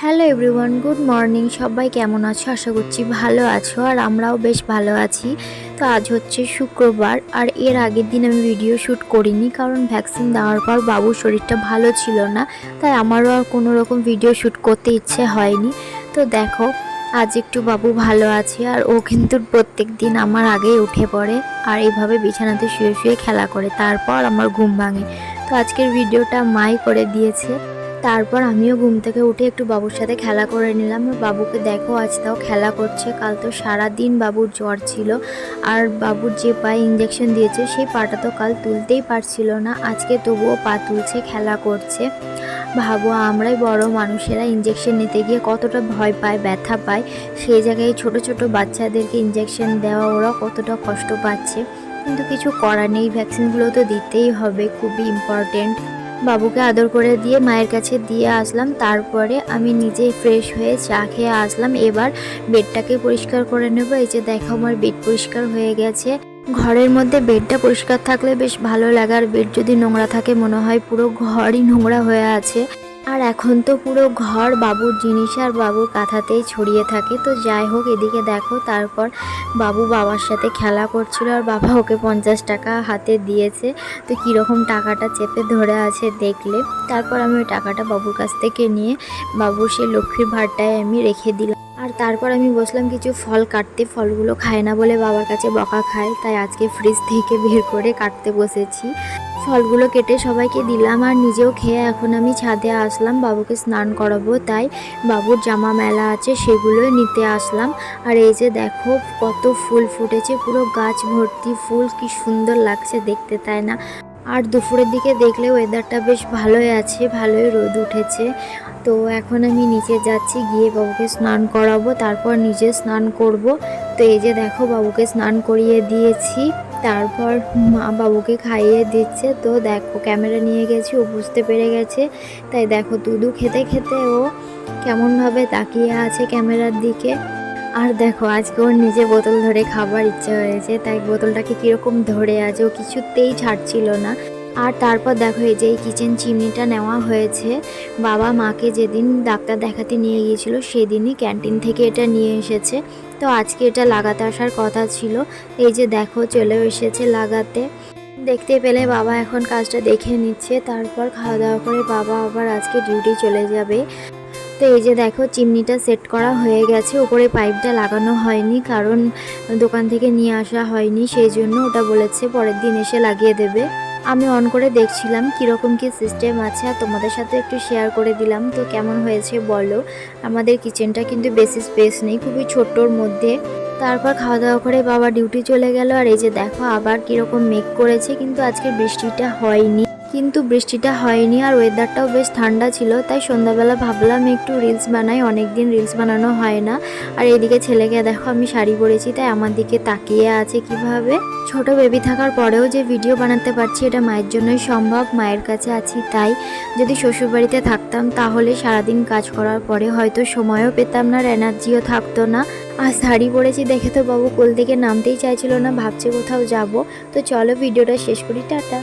Hello everyone, good morning. সবাই কেমন আছো? আশা করছি ভালো আছো, আর আমরাও বেশ ভালো আছি। তো আজ হচ্ছে শুক্রবার, আর এর আগের দিন আমি ভিডিও শ্যুট করিনি, কারণ ভ্যাকসিন দেওয়ার পর বাবুর শরীরটা ভালো ছিল না, তাই আমারও আর কোনো রকম ভিডিও শ্যুট করতে ইচ্ছে হয়নি। তো দেখো, আজ একটু বাবু ভালো আছে, আর ও কিন্তু প্রত্যেক দিন আমার আগেই উঠে পড়ে আর এইভাবে বিছানাতে শুয়ে শুয়ে খেলা করে, তারপর আমার ঘুম ভাঙে। তো আজকের ভিডিওটা মাই করে দিয়েছে। তারপর আমিও ঘুম থেকে উঠে একটু বাবুর সাথে খেলা করে নিলাম। বাবুকে দেখো, আজ তাও খেলা করছে। কাল তো সারাদিন বাবুর জ্বর ছিল, আর বাবুর যে পায়ে ইঞ্জেকশন দিয়েছে সেই পাটা তো কাল তুলতেই পারছিল না, আজকে তবুও পা তুলছে, খেলা করছে। ভাবো, আমরাই বড় মানুষেরা ইঞ্জেকশন নিতে গিয়ে কতটা ভয় পায়, ব্যথা পায়, সেই জায়গায় ছোট ছোট বাচ্চাদেরকে ইঞ্জেকশন দেওয়া, ওরা কতটা কষ্ট পাচ্ছে। কিন্তু কিছু করার নেই, ভ্যাকসিনগুলো তো দিতেই হবে, খুবই ইম্পর্টেন্ট। বাবুকে আদর করে দিয়ে মায়ের কাছে দিয়ে আসলাম, তারপরে আমি নিজেই ফ্রেশ হয়ে চা খেয়ে আসলাম। এবার বেডটাকে পরিষ্কার করে নেব। এই যে দেখো, আমার বেড পরিষ্কার হয়ে গেছে। ঘরের মধ্যে বেডটা পরিষ্কার থাকলে বেশ ভালো লাগে, আর বেড যদি নোংরা থাকে মনে হয় পুরো ঘরই নোংরা হয়ে আছে। আর এখন তো পুরো ঘর বাবুর জিনিস আর বাবুর কাঁথাতেই ছড়িয়ে থাকে। তো যাই হোক, এদিকে দেখো, তারপর বাবু বাবার সাথে খেলা করছিল, আর বাবা ওকে 50 টাকা হাতে দিয়েছে। তো কীরকম টাকাটা চেপে ধরে আছে দেখলে। তারপর আমি ওই টাকাটা বাবুর কাছ থেকে নিয়ে বাবুর সেই লক্ষ্মীর ভাঁড়টায় আমি রেখে দিলাম। আর তারপর আমি বসলাম কিছু ফল কাটতে। ফলগুলো খায় না বলে বাবার কাছে বকা খায়, তাই আজকে ফ্রিজ থেকে বের করে কাটতে বসেছি। ফলগুলো কেটে সবাইকে দিলাম, আর নিজেও খেয়ে এখন আমি ছাদে আসলাম। বাবুকে স্নান করাবো, তাই বাবুর জামা মেলা আছে, সেগুলোই নিতে আসলাম। আর এই যে দেখো, কত ফুল ফুটেছে, পুরো গাছ ভর্তি ফুল, কি সুন্দর লাগছে দেখতে, তাই না? আর দুপুরের দিকে দেখলে ওয়েদারটা বেশ ভালোই আছে, ভালোই রোদ উঠেছে। তো এখন আমি নিচে যাচ্ছি, গিয়ে বাবুকে স্নান করাবো, তারপর নিজে স্নান করব। তো এই যে দেখো, বাবুকে স্নান করিয়ে দিয়েছি, তারপর মা বাবুকে খাইয়ে দিচ্ছে। তো দেখো, ক্যামেরা নিয়ে গেছি, ও বুঝতে পেরে গেছে। তাই দেখো, দুধু খেতে খেতে ও কেমনভাবে তাকিয়ে আছে ক্যামেরার দিকে। আর দেখো, আজকে ওর নিজে বোতল ধরে খাবার ইচ্ছে হয়েছে, তাই বোতলটাকে কীরকম ধরে আছে, ও কিছুতেই ছাড়ছিল না। আর তারপর দেখো, এই যে এই কিচেন চিমনিটা নেওয়া হয়েছে। বাবা মাকে যেদিন ডাক্তার দেখাতে নিয়ে গিয়েছিল সেদিনই ক্যান্টিন থেকে এটা নিয়ে এসেছে। তো আজকে এটা লাগাতে আসার কথা ছিল। এই যে দেখো, চলেও এসেছে লাগাতে। দেখতে পেলে বাবা এখন কাজটা দেখে নিচ্ছে, তারপর খাওয়া দাওয়া করে বাবা আবার আজকে ডিউটি চলে যাবে। তো এই যে দেখো, চিমনিটা সেট করা হয়ে গেছে, উপরে পাইপটা লাগানো হয়নি, কারণ দোকান থেকে নিয়ে আসা হয়নি, সেই জন্য ওটা বলেছে পরের দিন এসে লাগিয়ে দেবে। আমি অন করে দেখছিলাম কীরকম কী সিস্টেম আছে, আর তোমাদের সাথে একটু শেয়ার করে দিলাম। তো কেমন হয়েছে বলো। আমাদের কিচেনটা কিন্তু বেশি স্পেস নেই, খুবই ছোট্টর মধ্যে। তারপর খাওয়া দাওয়া করে বাবা ডিউটি চলে গেল। আর এই যে দেখো, আবার কীরকম মেঘ করেছে, কিন্তু আজকে বৃষ্টিটা হয়নি, আর ওয়েদারটাও বেশ ঠান্ডা ছিল। তাই সন্ধ্যাবেলা ভাবলাম একটু রিলস বানাই, অনেকদিন রিলস বানানো হয় না। আর এইদিকে ছেলেকে দেখো, আমি শাড়ি পরেছি, তাই আমার দিকে তাকিয়ে আছে কিভাবে। ছোট বেবি থাকার পরেও যে ভিডিও বানাতে পারছি, এটা মায়ের জন্যই সম্ভব, মায়ের কাছে আছি তাই। যদি শ্বশুরবাড়িতে থাকতাম তাহলে সারাদিন কাজ করার পরে হয়তো সময়ও পেতাম না, আর এনার্জিও থাকতো না। আর শাড়ি পরেছি দেখে তো বাবু কোল থেকে নামতেই চাইছিল না, ভাবছে কোথাও যাব। তো চলো ভিডিওটা শেষ করি, টাটা।